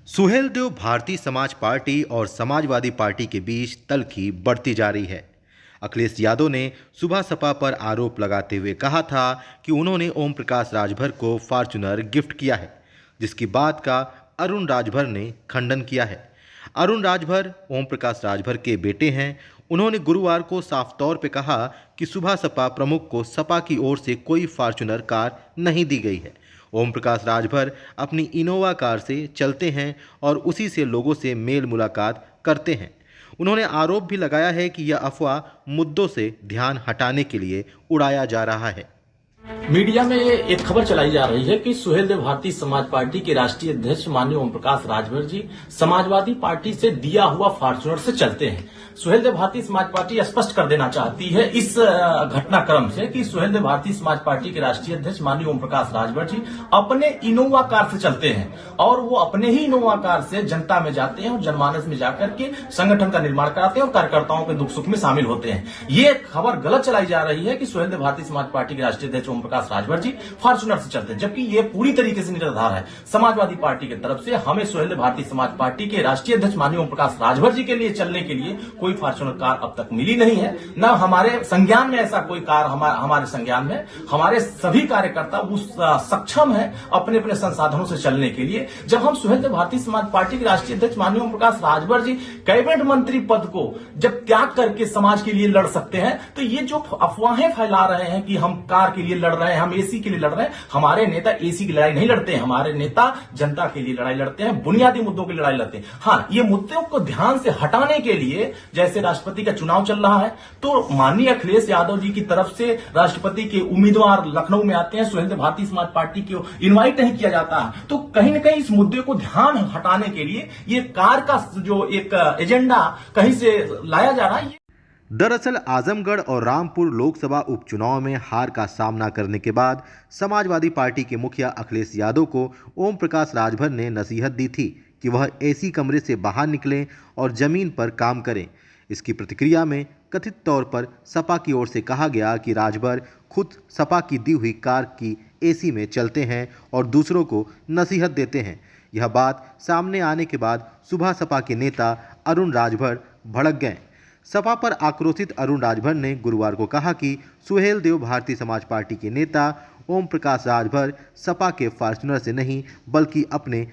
Suheldev Bharatiya Samaj party और Samajwadi party के बीच तल्खी बढ़ती जा रही है। अखिलेश यादव ने सुबह सपा पर आरोप लगाते हुए कहा था कि उन्होंने ओम प्रकाश राजभर को फॉर्च्यूनर गिफ्ट किया है, जिसकी बात का अरुण राजभर ने खंडन किया है। अरुण राजभर ओम प्रकाश राजभर के बेटे हैं। उन्होंने गुरुवार को साफ तौर पर कहा कि सुबह सपा प्रमुख को सपा की ओर से कोई फॉर्च्यूनर कार नहीं दी गई है। ओम प्रकाश राजभर अपनी इनोवा कार से चलते हैं और उसी से लोगों से मेल मुलाकात करते हैं। उन्होंने आरोप भी लगाया है कि यह अफवाह मुद्दों से ध्यान हटाने के लिए उड़ाया जा रहा है। मीडिया में एक खबर चलाई जा रही है कि सुहेलदेव भारतीय समाज पार्टी के राष्ट्रीय अध्यक्ष माननीय ओम प्रकाश राजभर जी समाजवादी पार्टी से दिया हुआ फॉर्च्यूनर से चलते हैं। सुहेलदेव भारतीय समाज पार्टी स्पष्ट कर देना चाहती है इस घटनाक्रम से कि सुहेलदेव भारतीय समाज पार्टी के राष्ट्रीय अध्यक्ष माननीय ओम प्रकाश राजभर जी अपने इनोवा कार से चलते हैं और वो अपने ही इनोवा कार से जनता में जाते हैं और जनमानस में जाकर के संगठन का निर्माण कराते हैं और कार्यकर्ताओं के दुख सुख में शामिल होते हैं। ये खबर गलत चलाई जा रही है कि सुहेलदेव भारतीय समाज पार्टी के राष्ट्रीय अध्यक्ष ओम प्रकाश राजभर जी फॉर्च्यूनर से चलते हैं, जबकि ये पूरी तरीके से निराधार है। समाजवादी पार्टी की तरफ से हमें सुहेलदेव भारतीय समाज पार्टी के राष्ट्रीय अध्यक्ष माननीय ओम प्रकाश राजभर जी के लिए चलने के लिए कोई फॉर्च्यूनर कार अब तक मिली नहीं है, न हमारे संज्ञान में ऐसा कोई कार हमारे संज्ञान में। हमारे सभी कार्यकर्ता उस सक्षम है अपने अपने संसाधनों से चलने के लिए। जब हम सुहेलदेव भारतीय समाज पार्टी के राष्ट्रीय अध्यक्ष माननीय ओम प्रकाश राजभर जी कैबिनेट मंत्री पद को जब त्याग करके समाज के लिए लड़ सकते हैं, तो ये जो अफवाहें फैला रहे हैं कि हम कार के लिए लड़ रहे हैं, हम एसी के लिए लड़ रहे हैं, हमारे नेता एसी की लड़ाई नहीं लड़ते हैं। हमारे नेता जनता के लिए लड़ाई लड़ते हैं, बुनियादी मुद्दों की लड़ाई लड़ते हैं। हाँ, ये मुद्दों को ध्यान से हटाने के लिए जैसे राष्ट्रपति का चुनाव चल रहा है, तो माननीय अखिलेश यादव जी की तरफ से राष्ट्रपति के उम्मीदवार लखनऊ में आते हैं, सुहेलदेव भारतीय समाज पार्टी को इनवाइट नहीं किया जाता है, तो कहीं ना कहीं इस मुद्दे को ध्यान हटाने के लिए ये कार का जो एक एजेंडा कहीं से लाया जा रहा है। दरअसल आजमगढ़ और रामपुर लोकसभा उपचुनाव में हार का सामना करने के बाद समाजवादी पार्टी के मुखिया अखिलेश यादव को ओम प्रकाश राजभर ने नसीहत दी थी कि वह एसी कमरे से बाहर निकलें और जमीन पर काम करें। इसकी प्रतिक्रिया में कथित तौर पर सपा की ओर से कहा गया कि राजभर खुद सपा की दी हुई कार की एसी में चलते हैं और दूसरों को नसीहत देते हैं। यह बात सामने आने के बाद सुबह सपा के नेता अरुण राजभर भड़क गए। सपा पर आक्रोशित अरुण राजभर ने गुरुवार को कहा कि सुहेलदेव भारतीय समाज पार्टी के नेता ओम प्रकाश राजभर सपा के फॉर्च्यूनर से नहीं बल्कि अपने